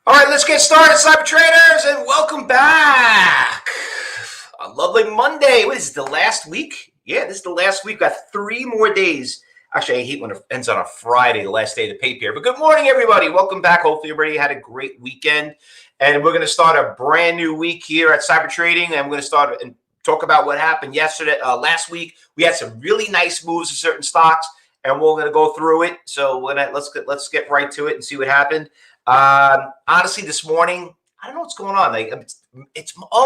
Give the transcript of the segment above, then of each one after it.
All right, let's get started, cyber traders, and welcome back. A lovely Monday. What is it, the last week? Yeah, this is the last week. Got 3 more days. Actually, I hate when it ends on a Friday, the last day of the pay period. But good morning, everybody. Welcome back. Hopefully, everybody had a great weekend. And we're going to start a brand new week here at Cyber Trading. And we're going to start and talk about what happened last week. We had some really nice moves in certain stocks, and we're going to go through it. So let's get right to it and see what happened. Honestly, this morning, I don't know what's going on.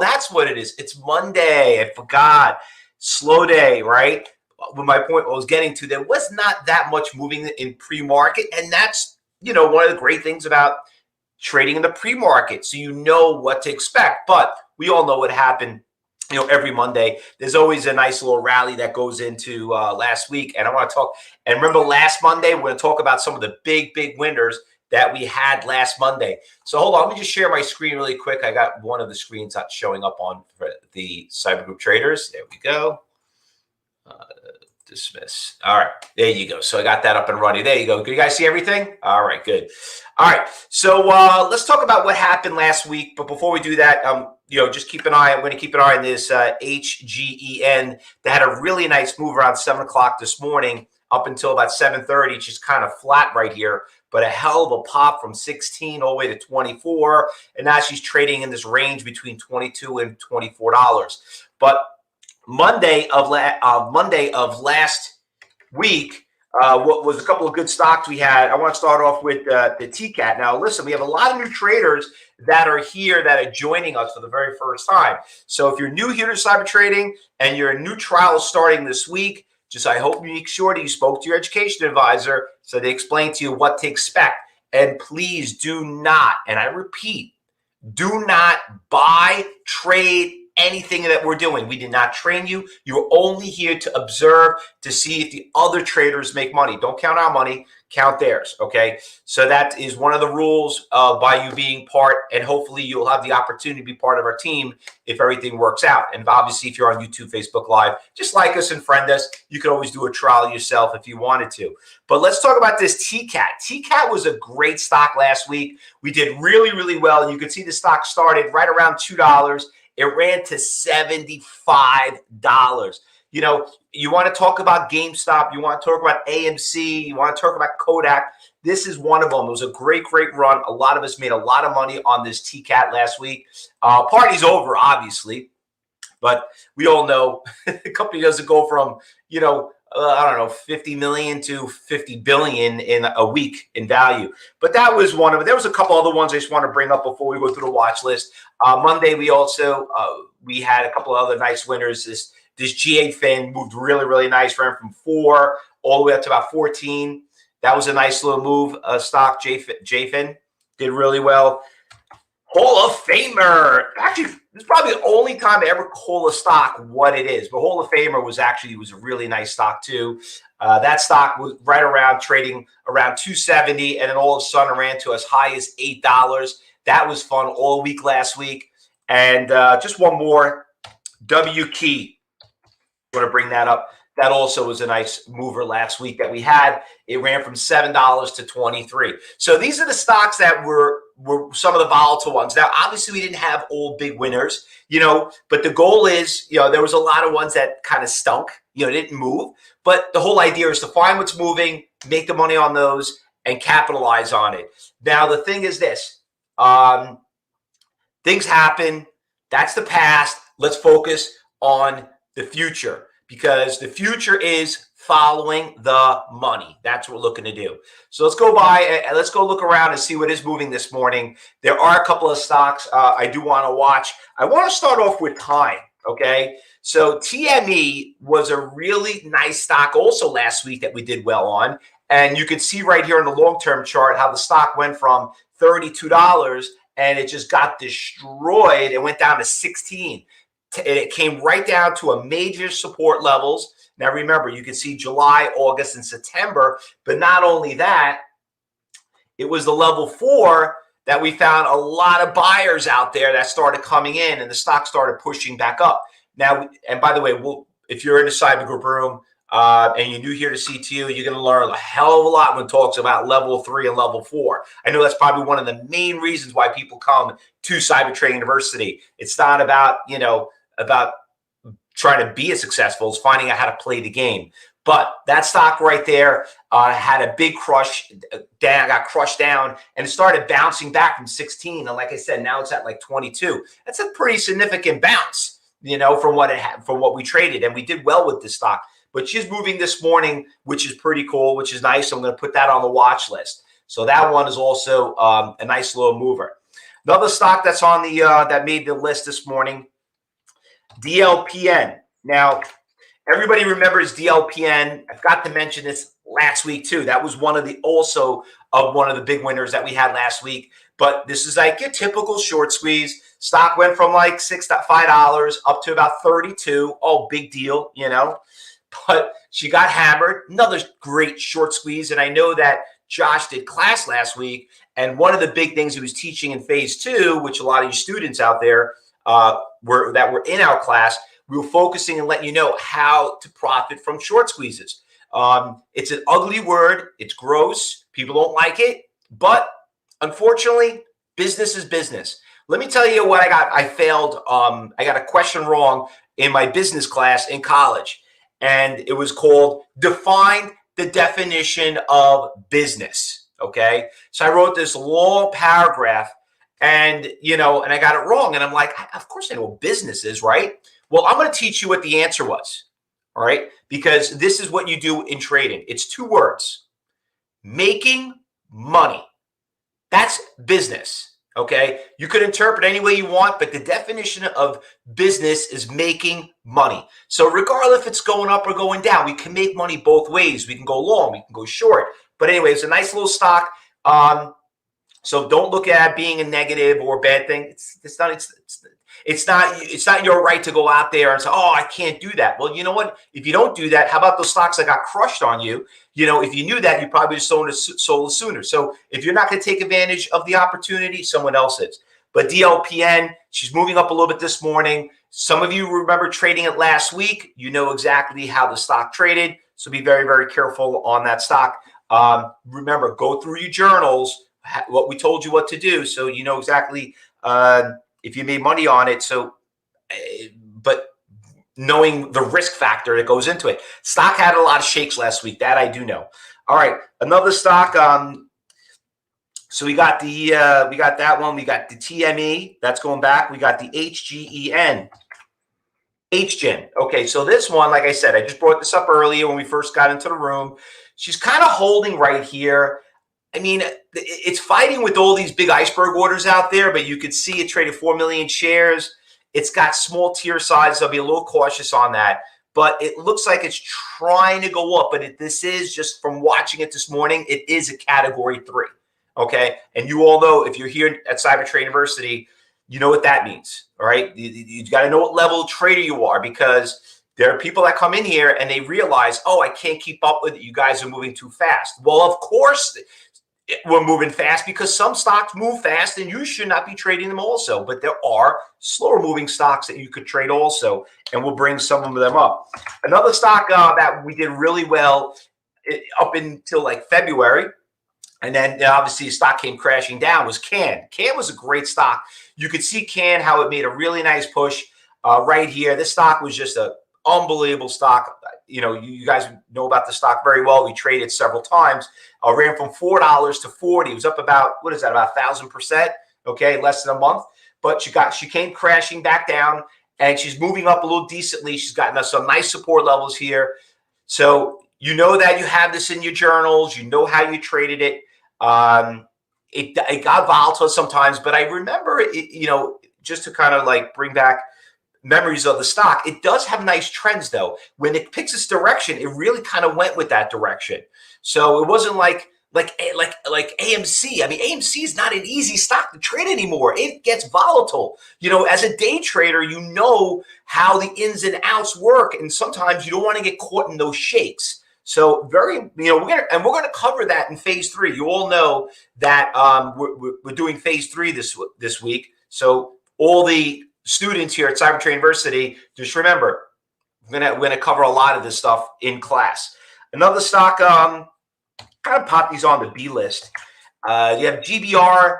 That's what it is. It's Monday. I forgot. Slow day, right? When my point I was getting to, there was not that much moving in pre-market, and that's one of the great things about trading in the pre-market. So you know what to expect. But we all know what happened. Every Monday, there's always a nice little rally that goes into last week. And I want to talk. And remember, last Monday, we're going to talk about some of the big winners that we had last Monday. So hold on, let me just share my screen really quick. I got one of the screens not showing up on for the Cyber Group traders. There we go. Dismiss. All right, there you go. So I got that up and running. There you go. Can you guys see everything? All right, good. All right, so let's talk about what happened last week. But before we do that, just keep an eye. I'm going to keep an eye on this HGEN. They had a really nice move around 7 o'clock this morning up until about 7:30. It's just kind of flat right here, but a hell of a pop from 16 all the way to 24. And now she's trading in this range between $22 and $24. But Monday of last week, what was a couple of good stocks we had. I want to start off with the TCAT. Now, listen, we have a lot of new traders that are here that are joining us for the very first time. So if you're new here to cyber trading and your new trial starting this week, I hope you make sure that you spoke to your education advisor so they explain to you what to expect. And please do not, and I repeat, do not buy, trade, anything that we're doing. We did not train you. You're only here to observe to see if the other traders make money. Don't count our money, count theirs, okay? So that is one of the rules by you being part, and hopefully you'll have the opportunity to be part of our team if everything works out. And obviously, if you're on YouTube, Facebook Live, just like us and friend us. You can always do a trial yourself if you wanted to. But let's talk about this TCAT. TCAT was a great stock last week. We did really well. You can see the stock started right around $2. It ran to $75. You want to talk about GameStop. You want to talk about AMC. You want to talk about Kodak. This is one of them. It was a great run. A lot of us made a lot of money on this TCAT last week. Party's over, obviously. But we all know the company doesn't go from, I don't know, 50 million to 50 billion in a week in value. But that was one of it. There was a couple other ones I just want to bring up before we go through the watch list. Monday, we also we had a couple of other nice winners. This GA moved really nice, ran from 4 all the way up to about 14. That was a nice little move. Stock JFIN did really well. Hall of Famer. Actually, this is probably the only time I ever call a stock what it is. But Hall of Famer was a really nice stock too. That stock was right around trading around 270, and then all of a sudden ran to as high as $8. That was fun all week last week. And just one more, WKey. I want to bring that up. That also was a nice mover last week that we had. It ran from $7 to 23. So these are the stocks that were some of the volatile ones. Now, obviously, we didn't have all big winners, but the goal is, there was a lot of ones that kind of stunk, didn't move. But the whole idea is to find what's moving, make the money on those, and capitalize on it. Now, the thing is this. Things happen. That's the past. Let's focus on the future, because the future is following the money. That's what we're looking to do. So let's go by and let's go look around and see what is moving this morning. There are a couple of stocks I do want to watch. I want to start off with time, okay? So TME was a really nice stock also last week that we did well on. And you can see right here in the long-term chart how the stock went from $32 and it just got destroyed. It went down to 16. It came right down to a major support levels. Now, remember, you can see July, August, and September. But not only that, it was the level 4 that we found a lot of buyers out there that started coming in, and the stock started pushing back up. Now, and by the way, if you're in the Cyber Group room, and you're new here to CTU, you're going to learn a hell of a lot when it talks about level 3 and level 4. I know that's probably one of the main reasons why people come to Cyber Trading University. It's not about, about trying to be as successful as finding out how to play the game. But that stock right there had a big crush down, got crushed down, and it started bouncing back from 16. And like I said, now it's at like 22. That's a pretty significant bounce, from what it had, from what we traded, and we did well with this stock. But she's moving this morning, which is pretty cool, which is nice. I'm going to put that on the watch list. So that one is also a nice little mover. Another stock that's on the that made the list this morning, DLPN. Now, everybody remembers DLPN. I forgot to mention this last week too. That was one of the big winners that we had last week. But this is like a typical short squeeze. Stock went from like $5 up to about 32. Oh, big deal, But she got hammered. Another great short squeeze. And I know that Josh did class last week. And one of the big things he was teaching in phase 2, which a lot of you students out there were in our class, we were focusing and letting you know how to profit from short squeezes. It's an ugly word. It's gross. People don't like it. But unfortunately, business is business. Let me tell you what I got. I failed. I got a question wrong in my business class in college. And it was called Define the Definition of Business. Okay. So I wrote this long paragraph and, and I got it wrong. And I'm like, of course I know what business is, right? Well, I'm going to teach you what the answer was. All right. Because this is what you do in trading. It's 2 words: making money. That's business. Okay. You could interpret any way you want, but the definition of business is making money. So regardless if it's going up or going down, we can make money both ways. We can go long, we can go short. But anyway, it's a nice little stock. So don't look at it being a negative or a bad thing. It's not your right to go out there and say, oh, I can't do that. Well, you know what? If you don't do that, how about those stocks that got crushed on you? If you knew that, you probably just sold it sooner. So if you're not going to take advantage of the opportunity, someone else is. But DLPN, she's moving up a little bit this morning. Some of you remember trading it last week. You know exactly how the stock traded. So be very, very careful on that stock. Remember, go through your journals, what we told you what to do. So you know exactly if you made money on it. So, but knowing the risk factor that goes into it. Stock had a lot of shakes last week. That I do know. All right. Another stock. So we got that one. We got the TME. That's going back. We got the HGEN. HGEN. Okay. So this one, like I said, I just brought this up earlier when we first got into the room. She's kind of holding right here. I mean, it's fighting with all these big iceberg orders out there, but you could see it traded 4 million shares. It's got small tier sizes. I'll be a little cautious on that, but it looks like it's trying to go up. But this is just from watching it this morning, it is a category 3. Okay. And you all know, if you're here at Cyber Trading University, you know what that means. All right. You got to know what level of trader you are, because there are people that come in here and they realize, oh, I can't keep up with it. You guys are moving too fast. Well, of course, we're moving fast because some stocks move fast and you should not be trading them also. But there are slower moving stocks that you could trade also, and we'll bring some of them up. Another stock that we did really well up until like February, and then obviously the stock came crashing down, was CAN. CAN was a great stock. You could see CAN, how it made a really nice push right here. This stock was just an unbelievable stock. You guys know about the stock very well. We traded several times. Ran from $4 to 40. It was up about, what is that, about 1,000%? Okay, less than a month. But she came crashing back down, and she's moving up a little decently. She's gotten us some nice support levels here. So you know that you have this in your journals. You know how you traded it. It got volatile sometimes, but I remember it, just to kind of like bring back memories of the stock. It does have nice trends though. When it picks its direction, it really kind of went with that direction. So it wasn't like AMC. I mean, AMC is not an easy stock to trade anymore. It gets volatile. As a day trader, you know how the ins and outs work, and sometimes you don't want to get caught in those shakes. So we're gonna cover that in phase 3. You all know that we're doing phase 3 this week. So all the students here at Cyber Trading University, just remember, We're gonna cover a lot of this stuff in class. Another stock, kind of pop these on the B list. You have GBR.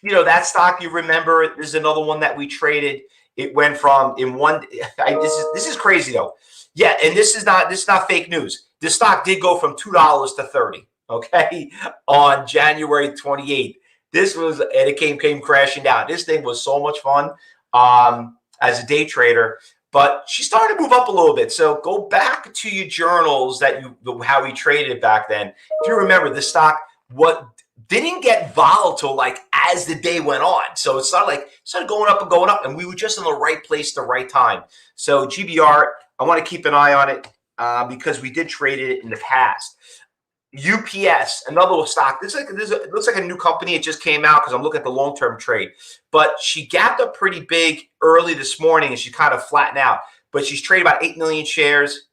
That stock, you remember, this is another one that we traded. It went from in one. This is crazy though. Yeah, and this is not fake news. This stock did go from $2 to 30. Okay, on January 28th. This was, and it came crashing down. This thing was so much fun as a day trader, but she started to move up a little bit. So go back to your journals how we traded back then. If you remember, the stock didn't get volatile like as the day went on. So it's not like it started going up, and we were just in the right place, the right time. So GBR, I want to keep an eye on it because we did trade it in the past. UPS, another stock. It looks like a new company. It just came out because I'm looking at the long-term trade. But she gapped up pretty big early this morning, and she kind of flattened out. But she's traded about 8 million shares.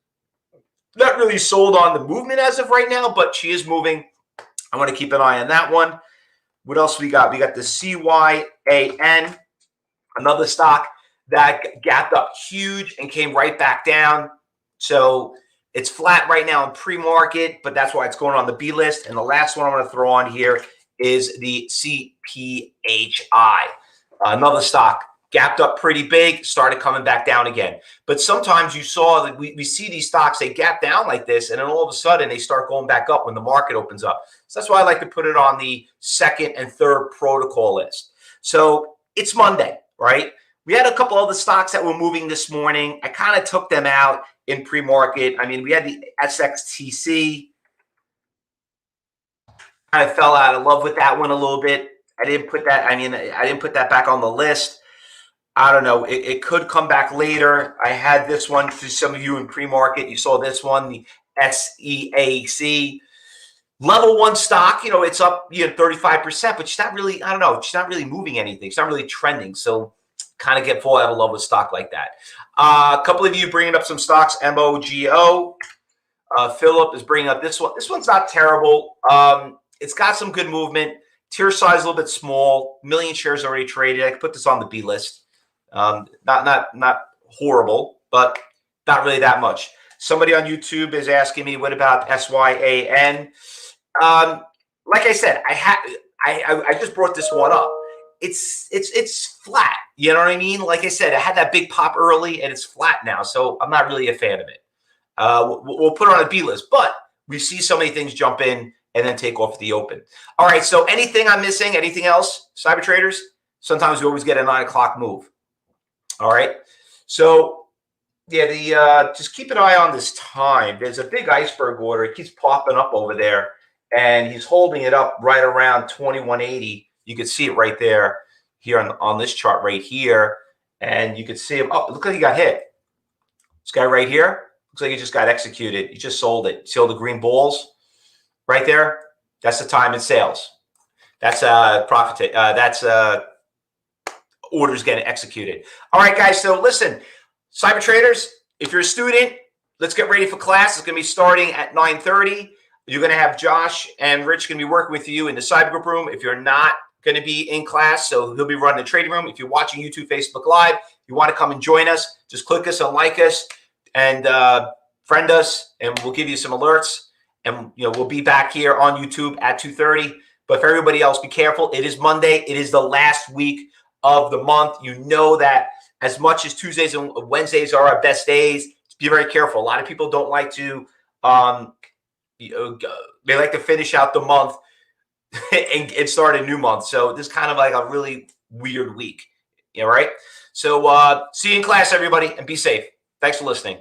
Not really sold on the movement as of right now, but she is moving. I want to keep an eye on that one. What else we got? We got the CYAN, another stock that gapped up huge and came right back down. So it's flat right now in pre-market, but that's why it's going on the B list. And the last one I'm going to throw on here is the CPHI, another stock. Gapped up pretty big, started coming back down again. But sometimes you saw that we see these stocks, they gap down like this, and then all of a sudden they start going back up when the market opens up. So that's why I like to put it on the second and third protocol list. So it's Monday, right? We had a couple other stocks that were moving this morning. I kind of took them out in pre-market. I mean, we had the SXTC. I fell out of love with that one a little bit. I didn't put that back on the list. I don't know. It could come back later. I had this one for some of you in pre-market. You saw this one, the SEAC. Level 1 stock, it's up 35%, but she's not really, I don't know, she's not really moving anything. It's not really trending. So kind of fall out of love with stock like that. A couple of you bringing up some stocks, MOGO. Philip is bringing up this one. This one's not terrible. It's got some good movement. Tier size a little bit small. Million shares already traded. I could put this on the B list. Not horrible, but not really that much. Somebody on YouTube is asking me, what about SYAN? Like I said, I just brought this one up. It's flat. You know what I mean? Like I said, I had that big pop early, and it's flat now. So I'm not really a fan of it. We'll put it on a B list, but we see so many things jump in and then take off the open. All right. So anything I'm missing? Anything else, cyber traders? Sometimes we always get a 9 o'clock move. All right. So yeah, just keep an eye on this time. There's a big iceberg order. It keeps popping up over there, and he's holding it up right around 2180. You can see it right there here on this chart right here, and you can see him. Oh, it looks like he got hit. This guy right here looks like he just got executed. He just sold it. See all the green balls right there? That's the time in sales. That's profit. That's orders getting executed. All right, guys. So listen, cyber traders, if you're a student, let's get ready for class. It's going to be starting at 9:30. You're going to have Josh and Rich going to be working with you in the cyber group room. If you're not going to be in class, so he'll be running the trading room. If you're watching YouTube, Facebook Live, you want to come and join us, just click us and like us and friend us, and we'll give you some alerts. And we'll be back here on YouTube at 2:30. But for everybody else, be careful. It is Monday. It is the last week of the month. You know that as much as Tuesdays and Wednesdays are our best days, be very careful. A lot of people don't like to, they like to finish out the month and start a new month. So this is kind of like a really weird week. All right. So see you in class, everybody, and be safe. Thanks for listening.